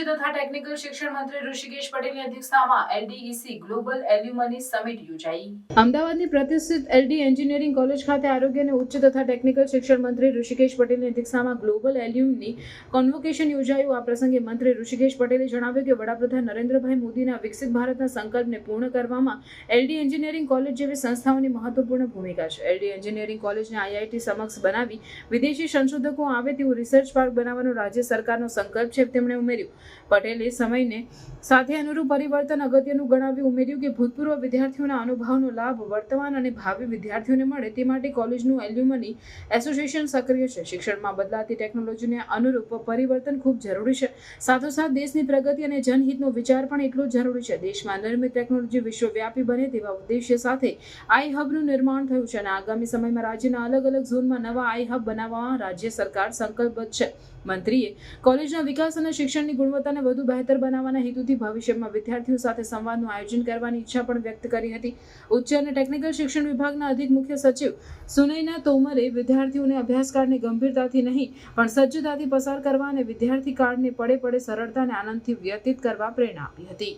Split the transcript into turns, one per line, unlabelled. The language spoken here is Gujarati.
તથા ટેકનિકલ શિક્ષણ મંત્રી ઋષિકેશ પટેલની અધ્યક્ષતામાં એલડીઈસી ગ્લોબલ એલ્યુમની સમિટ યોજાઈ। અમદાવાદની પ્રતિષ્ઠિત એલડી એન્જિનિયરિંગ કોલેજ ખાતે આરોગ્ય અને ઉચ્ચ તથા ટેકનિકલ શિક્ષણ મંત્રી ઋષિકેશ પટેલની અધ્યક્ષતામાં ગ્લોબલ એલ્યુમની કોન્વોકેશન યોજાયું। આ પ્રસંગે મંત્રી ઋષિકેશ પટેલે જણાવ્યું કે વડાપ્રધાન નરેન્દ્રભાઈ મોદીના વિકસિત ભારતના સંકલ્પને પૂર્ણ કરવામાં એલડી એન્જિનિયરિંગ કોલેજ જેવી સંસ્થાઓની મહત્વપૂર્ણ ભૂમિકા છે। એલડી એન્જિનિયરિંગ કોલેજને આઈઆઈટી સમક્ષ બનાવી વિદેશી સંશોધકો આવે તેવું રિસર્ચ પાર્ક બનાવવાનો રાજ્ય સરકારનો સંકલ્પ છે। તેમણે ઉમેર્યું, પટેલે સમયને સાથે અનુરૂપ પરિવર્તન અગત્યનું ગણાવ્યું। ઉમેર્યું કે ભૂતપૂર્વ વિદ્યાર્થીઓના અનુભવનો લાભ વર્તમાન અને ભાવિ વિદ્યાર્થીઓને મળે તે માટે કોલેજનું એલ્યુમની એસોસિએશન સક્રિય છે। શિક્ષણમાં બદલાતી ટેકનોલોજીને અનુરૂપ પરિવર્તન ખૂબ જરૂરી છે। સાથોસાથ દેશની પ્રગતિ અને જનહિતનો વિચાર પણ એટલો જ જરૂરી છે। દેશમાં નિર્મિત ટેકનોલોજી વિશ્વવ્યાપી બને તેવા ઉદ્દેશ્ય સાથે આઈ હબનું નિર્માણ થયું છે અને આગામી સમયમાં રાજ્યના અલગ અલગ ઝોનમાં નવા આઈ હબ બનાવવા રાજ્ય સરકાર સંકલ્પબદ્ધ છે। મંત્રીએ કોલેજના વિકાસ અને શિક્ષણની ગુણવત્તાને વધુ બહેતર બનાવવાના હેતુથી ભવિષ્યમાં વિદ્યાર્થીઓ સાથે સંવાદનું આયોજન કરવાની ઈચ્છા પણ વ્યક્ત કરી હતી। ઉચ્ચ અને ટેકનિકલ શિક્ષણ વિભાગના અધિક મુખ્ય સચિવ સુનયના તોમરે વિદ્યાર્થીઓને અભ્યાસકાળને ગંભીરતાથી નહીં પણ સજ્જતાથી પસાર કરવા અને વિદ્યાર્થી કાળને પડે સરળતા અને આનંદથી વ્યતીત કરવા પ્રેરણા આપી હતી।